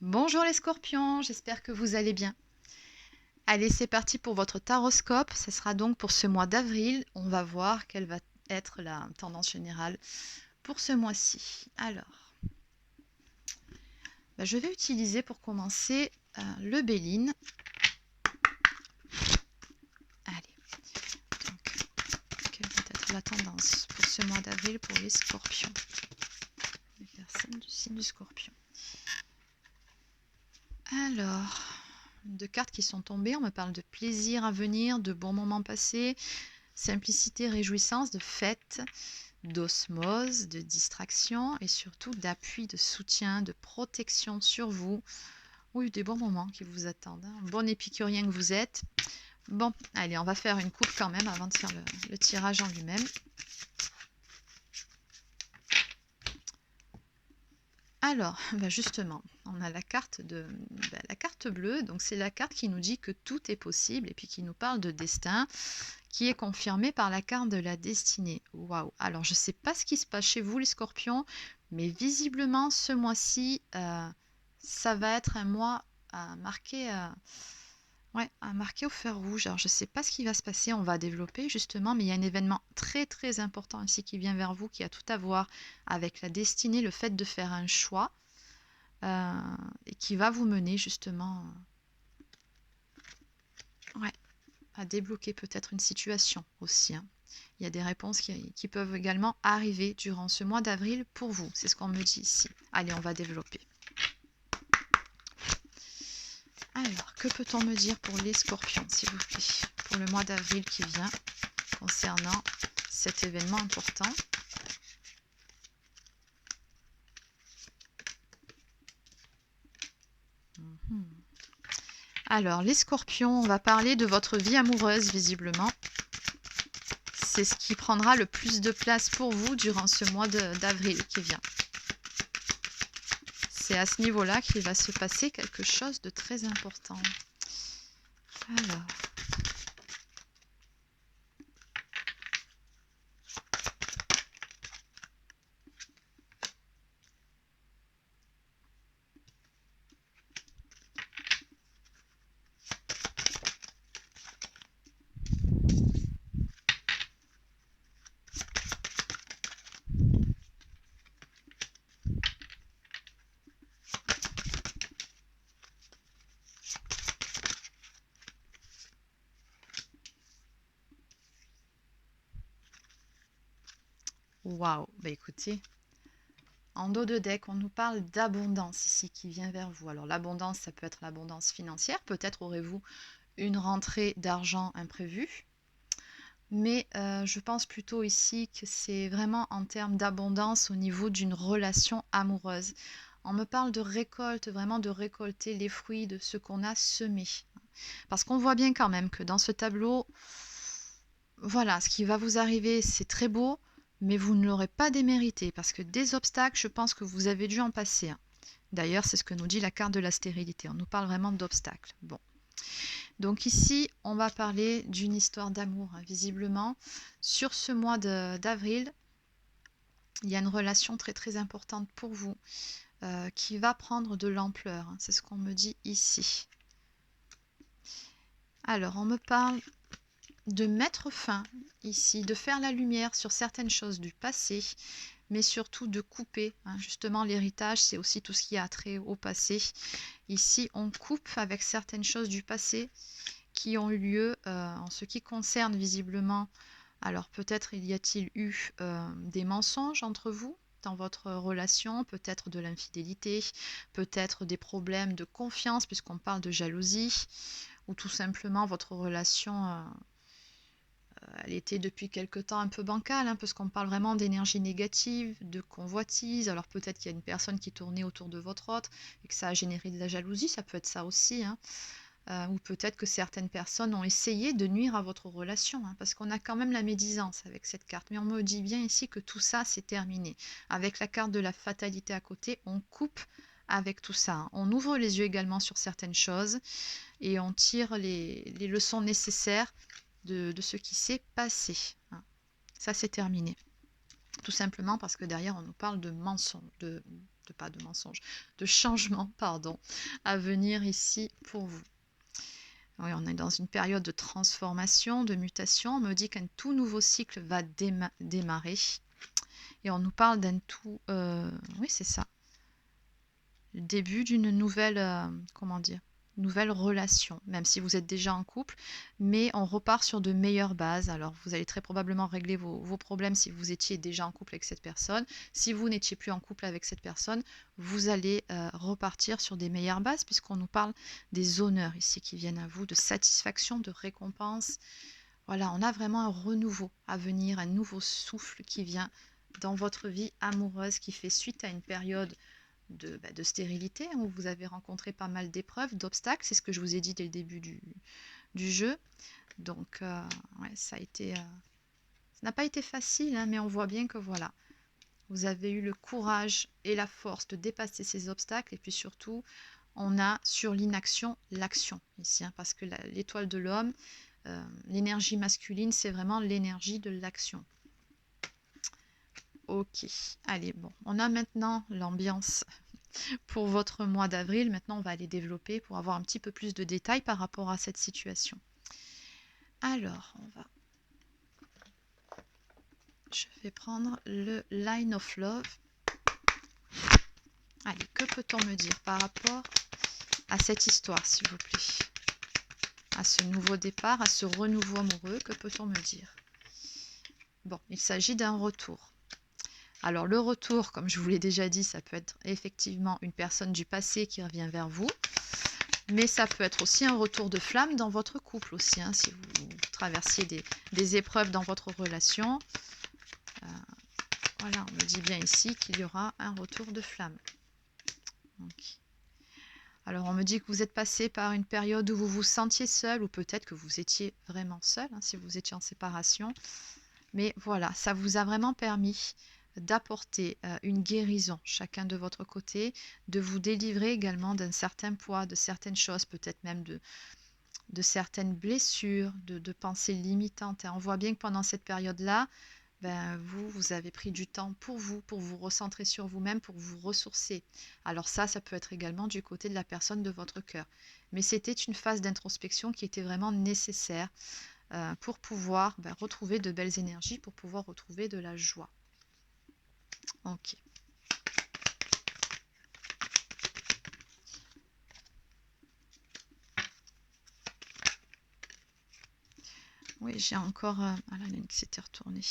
Bonjour les scorpions, j'espère que vous allez bien. Allez, c'est parti pour votre taroscope. Ce sera donc pour ce mois d'avril. On va voir quelle va être la tendance générale pour ce mois-ci. Alors, je vais utiliser pour commencer le Béline. Allez, donc, quelle va être la tendance pour ce mois d'avril pour les scorpions, les personnes du signe du scorpion. Alors, deux cartes qui sont tombées, on me parle de plaisir à venir, de bons moments passés, simplicité, réjouissance, de fête, d'osmose, de distraction et surtout d'appui, de soutien, de protection sur vous. Oui, des bons moments qui vous attendent. Bon épicurien que vous êtes. Bon, allez, on va faire une coupe quand même avant de faire le tirage en lui-même. Alors, justement, on a la carte la carte bleue, donc c'est la carte qui nous dit que tout est possible et puis qui nous parle de destin, qui est confirmée par la carte de la destinée. Waouh! Alors, je ne sais pas ce qui se passe chez vous, les scorpions, mais visiblement, ce mois-ci, ça va être un mois à marquer, à marquer au fer rouge. Alors, je ne sais pas ce qui va se passer, on va développer justement, mais il y a un événement très très important ici qui vient vers vous, qui a tout à voir avec la destinée, le fait de faire un choix, et qui va vous mener justement à débloquer peut-être une situation aussi. Il y a des réponses qui peuvent également arriver durant ce mois d'avril pour vous. C'est ce qu'on me dit ici. Allez, on va développer. Alors, que peut-on me dire pour les scorpions, s'il vous plaît, pour le mois d'avril qui vient, concernant cet événement important? Alors, les scorpions, on va parler de votre vie amoureuse, visiblement. C'est ce qui prendra le plus de place pour vous durant ce mois d'avril qui vient. C'est à ce niveau-là qu'il va se passer quelque chose de très important. Alors. Waouh, écoutez, en dos de deck, on nous parle d'abondance ici qui vient vers vous. Alors l'abondance, ça peut être l'abondance financière, peut-être aurez-vous une rentrée d'argent imprévue, mais je pense plutôt ici que c'est vraiment en termes d'abondance au niveau d'une relation amoureuse. On me parle de récolte, vraiment de récolter les fruits de ce qu'on a semé. Parce qu'on voit bien quand même que dans ce tableau, voilà, ce qui va vous arriver, c'est très beau, mais vous ne l'aurez pas démérité, parce que des obstacles, je pense que vous avez dû en passer. D'ailleurs, c'est ce que nous dit la carte de la stérilité. On nous parle vraiment d'obstacles. Bon. Donc ici, on va parler d'une histoire d'amour, visiblement. Sur ce mois d'avril, il y a une relation très très importante pour vous, qui va prendre de l'ampleur. C'est ce qu'on me dit ici. Alors, on me parle de mettre fin ici, de faire la lumière sur certaines choses du passé, mais surtout de couper. Justement, l'héritage, c'est aussi tout ce qui a trait au passé. Ici, on coupe avec certaines choses du passé qui ont eu lieu en ce qui concerne visiblement. Alors peut-être y a-t-il eu des mensonges entre vous dans votre relation, peut-être de l'infidélité, peut-être des problèmes de confiance puisqu'on parle de jalousie, ou tout simplement votre relation elle était depuis quelque temps un peu bancale, parce qu'on parle vraiment d'énergie négative, de convoitise. Alors peut-être qu'il y a une personne qui tournait autour de votre autre et que ça a généré de la jalousie, ça peut être ça aussi. Ou peut-être que certaines personnes ont essayé de nuire à votre relation, parce qu'on a quand même la médisance avec cette carte. Mais on me dit bien ici que tout ça, c'est terminé. Avec la carte de la fatalité à côté, on coupe avec tout ça. On ouvre les yeux également sur certaines choses et on tire les leçons nécessaires de ce qui s'est passé. Ça, c'est terminé. Tout simplement parce que derrière, on nous parle de mensonges, pas de mensonge, de changement, pardon, à venir ici pour vous. Oui, on est dans une période de transformation, de mutation. On me dit qu'un tout nouveau cycle va démarrer. Et on nous parle d'un tout... oui, c'est ça. Le début d'une nouvelle... comment dire, nouvelle relation, même si vous êtes déjà en couple. Mais on repart sur de meilleures bases. Alors, vous allez très probablement régler vos problèmes si vous étiez déjà en couple avec cette personne. Si vous n'étiez plus en couple avec cette personne, vous allez repartir sur des meilleures bases, puisqu'on nous parle des honneurs ici qui viennent à vous, de satisfaction, de récompense. Voilà, on a vraiment un renouveau à venir, un nouveau souffle qui vient dans votre vie amoureuse, qui fait suite à une période de stérilité, hein, où vous avez rencontré pas mal d'épreuves, d'obstacles. C'est ce que je vous ai dit dès le début du jeu. Donc, ouais, ça n'a pas été facile, hein, mais on voit bien que voilà, vous avez eu le courage et la force de dépasser ces obstacles. Et puis surtout, on a sur l'inaction l'action ici, hein, parce que l'étoile de l'homme, l'énergie masculine, c'est vraiment l'énergie de l'action. Ok, allez, bon, on a maintenant l'ambiance pour votre mois d'avril. Maintenant, on va aller développer pour avoir un petit peu plus de détails par rapport à cette situation. Alors, je vais prendre le Line of Love. Allez, que peut-on me dire par rapport à cette histoire, s'il vous plaît? À ce nouveau départ, à ce renouveau amoureux, que peut-on me dire? Bon, il s'agit d'un retour. Alors, le retour, comme je vous l'ai déjà dit, ça peut être effectivement une personne du passé qui revient vers vous. Mais ça peut être aussi un retour de flamme dans votre couple aussi, hein, si vous traversiez des épreuves dans votre relation. Voilà, on me dit bien ici qu'il y aura un retour de flamme. Okay. Alors, on me dit que vous êtes passé par une période où vous vous sentiez seul, ou peut-être que vous étiez vraiment seul, hein, si vous étiez en séparation. Mais voilà, ça vous a vraiment permis d'apporter une guérison chacun de votre côté, de vous délivrer également d'un certain poids, de certaines choses, peut-être même de certaines blessures, de pensées limitantes. Et on voit bien que pendant cette période-là, ben, vous avez pris du temps pour vous recentrer sur vous-même, pour vous ressourcer. Alors ça peut être également du côté de la personne de votre cœur. Mais c'était une phase d'introspection qui était vraiment nécessaire pour pouvoir retrouver de belles énergies, pour pouvoir retrouver de la joie. Ok. Oui, j'ai encore... Ah là, il y en a une qui s'était retournée.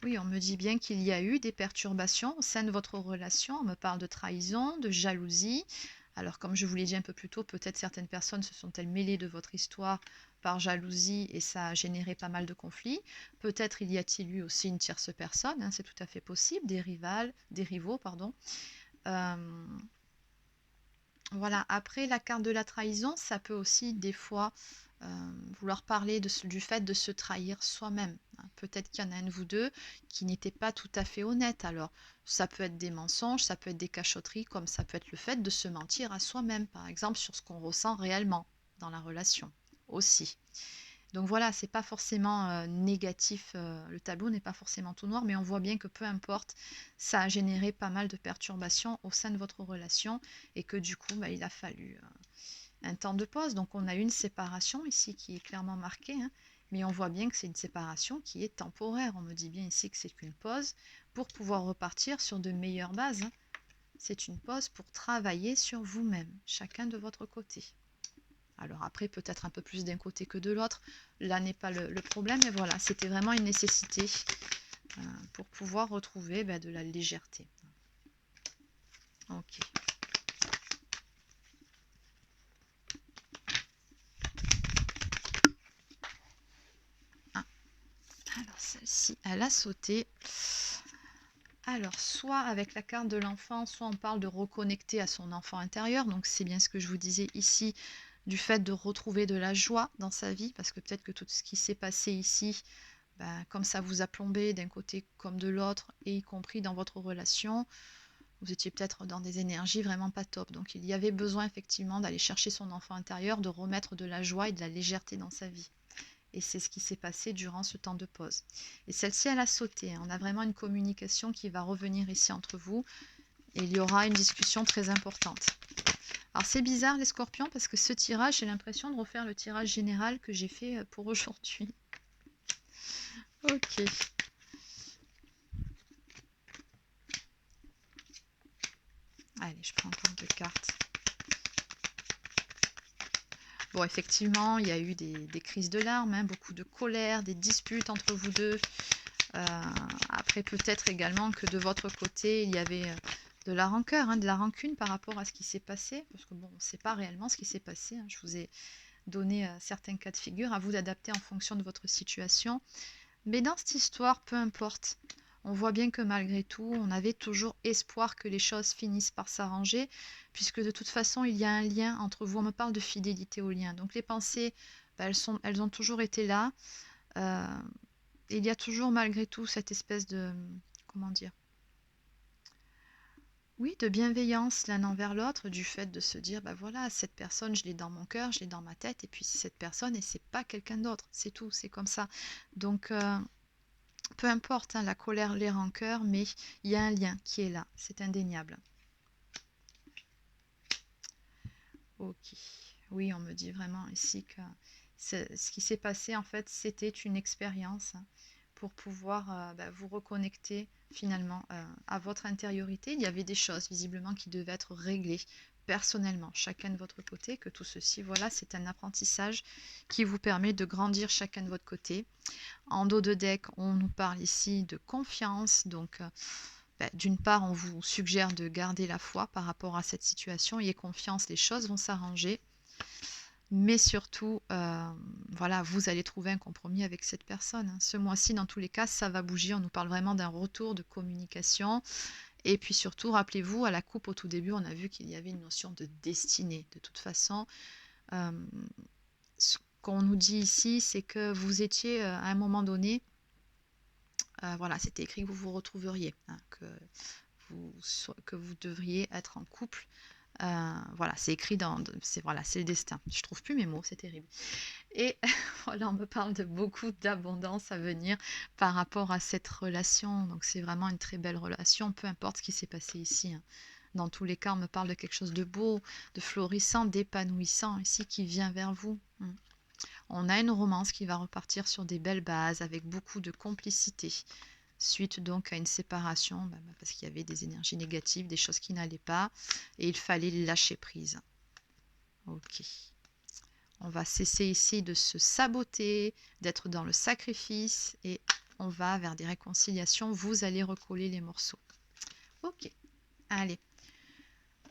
Oui, on me dit bien qu'il y a eu des perturbations au sein de votre relation. On me parle de trahison, de jalousie. Alors, comme je vous l'ai dit un peu plus tôt, peut-être certaines personnes se sont-elles mêlées de votre histoire par jalousie et ça a généré pas mal de conflits. Peut-être y a-t-il eu aussi une tierce personne, hein, c'est tout à fait possible, des rivaux, pardon. Voilà, après la carte de la trahison, ça peut aussi des fois vouloir parler du fait de se trahir soi-même. Peut-être qu'il y en a un de vous deux qui n'était pas tout à fait honnête. Alors, ça peut être des mensonges, ça peut être des cachotteries, comme ça peut être le fait de se mentir à soi-même, par exemple, sur ce qu'on ressent réellement dans la relation aussi. Donc voilà, c'est pas forcément négatif, le tableau n'est pas forcément tout noir, mais on voit bien que peu importe, ça a généré pas mal de perturbations au sein de votre relation et que du coup, il a fallu un temps de pause. Donc on a une séparation ici qui est clairement marquée, hein, mais on voit bien que c'est une séparation qui est temporaire. On me dit bien ici que c'est une pause pour pouvoir repartir sur de meilleures bases, hein. C'est une pause pour travailler sur vous-même, chacun de votre côté. Alors après, peut-être un peu plus d'un côté que de l'autre. Là n'est pas le problème, mais voilà, c'était vraiment une nécessité pour pouvoir retrouver de la légèreté. Ok. Ah. Alors celle-ci, elle a sauté. Alors, soit avec la carte de l'enfant, soit on parle de reconnecter à son enfant intérieur. Donc c'est bien ce que je vous disais ici, du fait de retrouver de la joie dans sa vie, parce que peut-être que tout ce qui s'est passé ici, comme ça vous a plombé d'un côté comme de l'autre, et y compris dans votre relation, vous étiez peut-être dans des énergies vraiment pas top. Donc il y avait besoin effectivement d'aller chercher son enfant intérieur, de remettre de la joie et de la légèreté dans sa vie. Et c'est ce qui s'est passé durant ce temps de pause. Et celle-ci, elle a sauté. On a vraiment une communication qui va revenir ici entre vous. Et il y aura une discussion très importante. Alors c'est bizarre les scorpions parce que ce tirage, j'ai l'impression de refaire le tirage général que j'ai fait pour aujourd'hui. Ok. Allez, je prends encore 2 cartes. Bon, effectivement, il y a eu des crises de larmes, hein, beaucoup de colère, des disputes entre vous deux. Après, peut-être également que de votre côté, il y avait de la rancœur, hein, de la rancune par rapport à ce qui s'est passé. Parce que bon, on ne sait pas réellement ce qui s'est passé. Hein. Je vous ai donné certains cas de figure, à vous d'adapter en fonction de votre situation. Mais dans cette histoire, peu importe. On voit bien que malgré tout, on avait toujours espoir que les choses finissent par s'arranger, puisque de toute façon, il y a un lien entre vous. On me parle de fidélité au lien. Donc les pensées, bah, elles ont toujours été là. Il y a toujours malgré tout cette espèce de, comment dire, oui, de bienveillance l'un envers l'autre, du fait de se dire, bah voilà, cette personne, je l'ai dans mon cœur, je l'ai dans ma tête, et puis c'est cette personne, et c'est pas quelqu'un d'autre, c'est tout, c'est comme ça. Donc, peu importe hein, la colère, les rancœurs, mais il y a un lien qui est là, c'est indéniable. Ok, oui, on me dit vraiment ici que ce qui s'est passé, en fait, c'était une expérience hein, pour pouvoir vous reconnecter finalement à votre intériorité. Il y avait des choses visiblement qui devaient être réglées personnellement, chacun de votre côté, que tout ceci, voilà, c'est un apprentissage qui vous permet de grandir chacun de votre côté. En dos de deck, on nous parle ici de confiance, donc d'une part, on vous suggère de garder la foi par rapport à cette situation. Ayez confiance, les choses vont s'arranger. Mais surtout, voilà, vous allez trouver un compromis avec cette personne. Hein. Ce mois-ci, dans tous les cas, ça va bouger. On nous parle vraiment d'un retour de communication. Et puis surtout, rappelez-vous, à la coupe au tout début, on a vu qu'il y avait une notion de destinée. De toute façon, ce qu'on nous dit ici, c'est que vous étiez à un moment donné, voilà, c'était écrit que vous vous retrouveriez, hein, que vous devriez être en couple. Voilà, c'est écrit voilà, c'est le destin. Je trouve plus mes mots, c'est terrible. Et voilà, on me parle de beaucoup d'abondance à venir par rapport à cette relation. Donc c'est vraiment une très belle relation, peu importe ce qui s'est passé ici. Hein. Dans tous les cas, on me parle de quelque chose de beau, de florissant, d'épanouissant ici qui vient vers vous. Hein. On a une romance qui va repartir sur des belles bases avec beaucoup de complicité. Suite donc à une séparation, parce qu'il y avait des énergies négatives, des choses qui n'allaient pas, et il fallait lâcher prise. Ok. On va cesser ici de se saboter, d'être dans le sacrifice, et on va vers des réconciliations. Vous allez recoller les morceaux. Ok. Allez.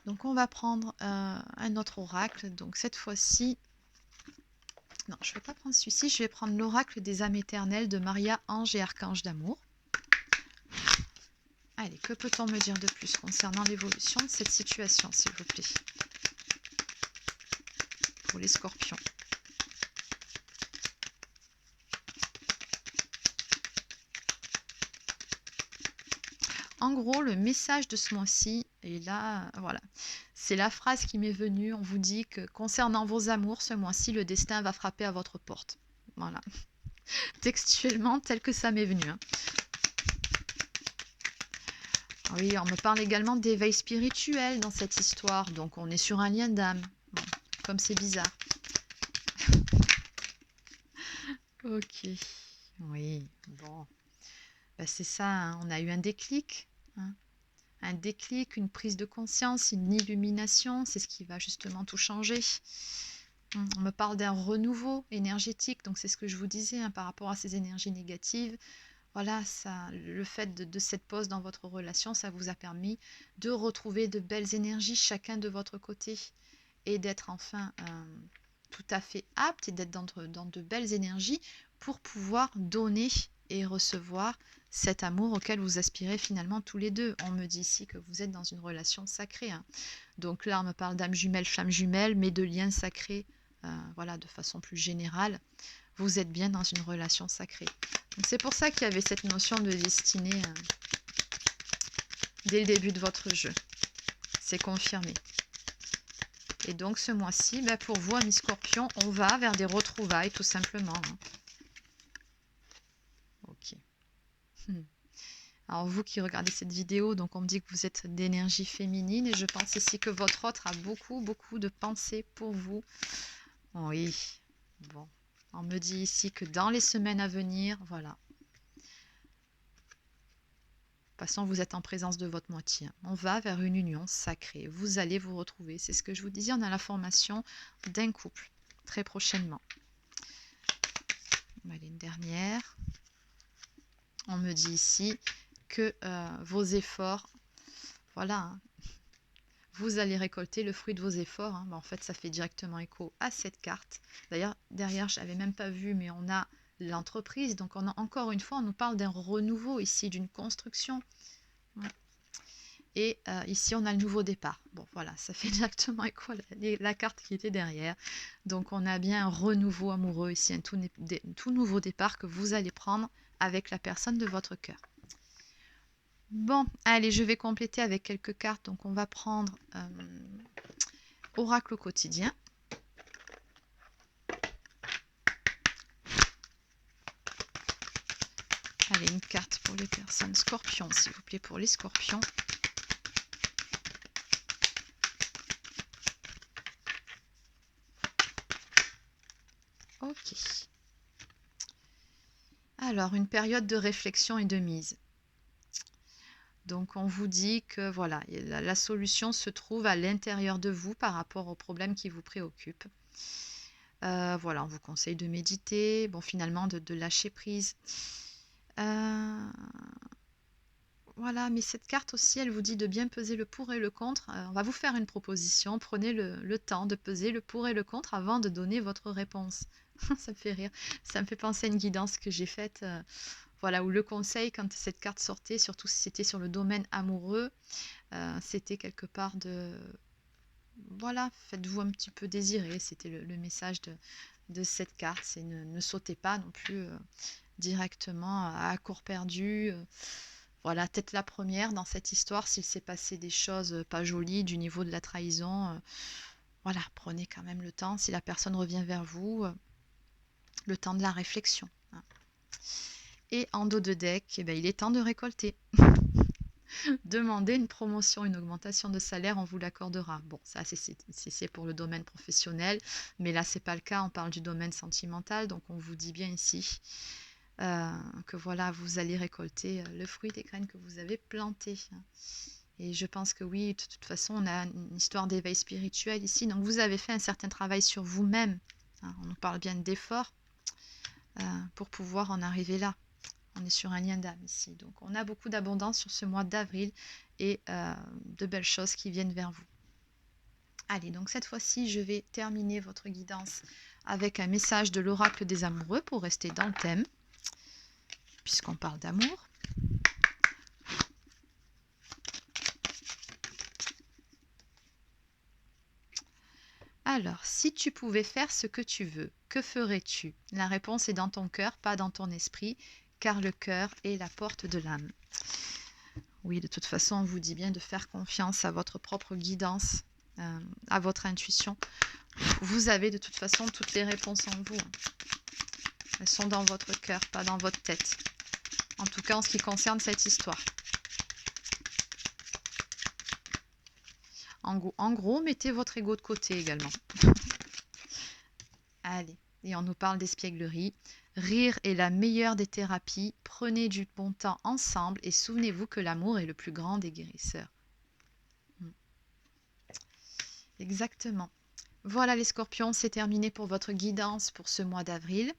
Donc on va prendre un autre oracle. Donc cette fois-ci, non, je ne vais pas prendre celui-ci. Je vais prendre l'oracle des âmes éternelles de Maria, ange et archange d'amour. Allez, que peut-on me dire de plus concernant l'évolution de cette situation, s'il vous plaît, pour les scorpions? En gros, le message de ce mois-ci, et là, voilà, c'est la phrase qui m'est venue. On vous dit que concernant vos amours, ce mois-ci, le destin va frapper à votre porte. Voilà, textuellement, tel que ça m'est venu. Hein. Oui, on me parle également d'éveil spirituel dans cette histoire, donc on est sur un lien d'âme. Bon, comme c'est bizarre. Ok, oui, bon. C'est ça, hein. On a eu un déclic. Hein. Un déclic, une prise de conscience, une illumination, c'est ce qui va justement tout changer. On me parle d'un renouveau énergétique, donc c'est ce que je vous disais hein, par rapport à ces énergies négatives. Voilà, ça, le fait de cette pause dans votre relation, ça vous a permis de retrouver de belles énergies chacun de votre côté et d'être enfin tout à fait apte et d'être dans de belles énergies pour pouvoir donner et recevoir cet amour auquel vous aspirez finalement tous les deux. On me dit ici que vous êtes dans une relation sacrée. Hein. Donc là, on me parle d'âme jumelle, flamme jumelle, mais de liens sacrés, voilà, de façon plus générale. Vous êtes bien dans une relation sacrée. Donc c'est pour ça qu'il y avait cette notion de destinée dès le début de votre jeu. C'est confirmé. Et donc ce mois-ci, pour vous, amis scorpions, on va vers des retrouvailles tout simplement. Hein. Alors vous qui regardez cette vidéo, donc on me dit que vous êtes d'énergie féminine et je pense ici que votre autre a beaucoup, beaucoup de pensées pour vous. Oui, bon. On me dit ici que dans les semaines à venir, voilà. De toute façon, vous êtes en présence de votre moitié. On va vers une union sacrée. Vous allez vous retrouver. C'est ce que je vous disais, on a la formation d'un couple très prochainement. On va aller une dernière. On me dit ici que vos efforts, voilà, hein, vous allez récolter le fruit de vos efforts. Hein. Bon, en fait, ça fait directement écho à cette carte. D'ailleurs, derrière, je n'avais même pas vu, mais on a l'entreprise. Donc, encore une fois, on nous parle d'un renouveau ici, d'une construction. Ouais. Et ici, on a le nouveau départ. Bon, voilà, ça fait directement écho à la carte qui était derrière. Donc, on a bien un renouveau amoureux ici, un tout nouveau départ que vous allez prendre avec la personne de votre cœur. Bon, allez, je vais compléter avec quelques cartes. Donc, on va prendre Oracle au quotidien. Allez, une carte pour les personnes scorpions, s'il vous plaît, pour les scorpions. Ok. Alors, une période de réflexion et de mise. Donc, on vous dit que voilà, la solution se trouve à l'intérieur de vous par rapport aux problèmes qui vous préoccupent. Voilà, on vous conseille de méditer, bon, finalement, de lâcher prise. Voilà, mais cette carte aussi, elle vous dit de bien peser le pour et le contre. On va vous faire une proposition. Prenez le temps de peser le pour et le contre avant de donner votre réponse. Ça me fait rire. Ça me fait penser à une guidance que j'ai faite. Voilà, où le conseil, quand cette carte sortait, surtout si c'était sur le domaine amoureux, c'était quelque part de... Voilà, faites-vous un petit peu désirer. C'était le message de cette carte. C'est ne sautez pas non plus directement à court perdu. Voilà, peut-être la première dans cette histoire, s'il s'est passé des choses pas jolies du niveau de la trahison, voilà, prenez quand même le temps, si la personne revient vers vous, le temps de la réflexion. Hein. Et en dos de deck, eh bien, il est temps de récolter. Demandez une promotion, une augmentation de salaire, on vous l'accordera. Bon, ça c'est pour le domaine professionnel, mais là c'est pas le cas, on parle du domaine sentimental, donc on vous dit bien ici que voilà, vous allez récolter le fruit des graines que vous avez plantées. Et je pense que oui, de toute façon, on a une histoire d'éveil spirituel ici. Donc, vous avez fait un certain travail sur vous-même. Hein, on nous parle bien d'efforts pour pouvoir en arriver là. On est sur un lien d'âme ici. Donc, on a beaucoup d'abondance sur ce mois d'avril et de belles choses qui viennent vers vous. Allez, donc cette fois-ci, je vais terminer votre guidance avec un message de l'oracle des amoureux pour rester dans le thème, puisqu'on parle d'amour. Alors, si tu pouvais faire ce que tu veux, que ferais-tu? La réponse est dans ton cœur, pas dans ton esprit, car le cœur est la porte de l'âme. Oui, de toute façon, on vous dit bien de faire confiance à votre propre guidance, à votre intuition. Vous avez de toute façon toutes les réponses en vous. Elles sont dans votre cœur, pas dans votre tête. En tout cas, en ce qui concerne cette histoire. En gros, mettez votre ego de côté également. Allez, et on nous parle d'espièglerie. Rire est la meilleure des thérapies. Prenez du bon temps ensemble et souvenez-vous que l'amour est le plus grand des guérisseurs. Exactement. Voilà les scorpions, c'est terminé pour votre guidance pour ce mois d'avril.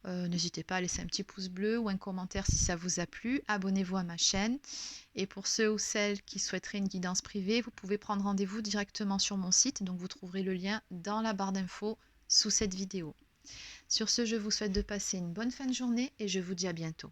N'hésitez pas à laisser un petit pouce bleu ou un commentaire si ça vous a plu. Abonnez-vous à ma chaîne. Et pour ceux ou celles qui souhaiteraient une guidance privée, vous pouvez prendre rendez-vous directement sur mon site. Donc vous trouverez le lien dans la barre d'infos sous cette vidéo. Sur ce, je vous souhaite de passer une bonne fin de journée et je vous dis à bientôt.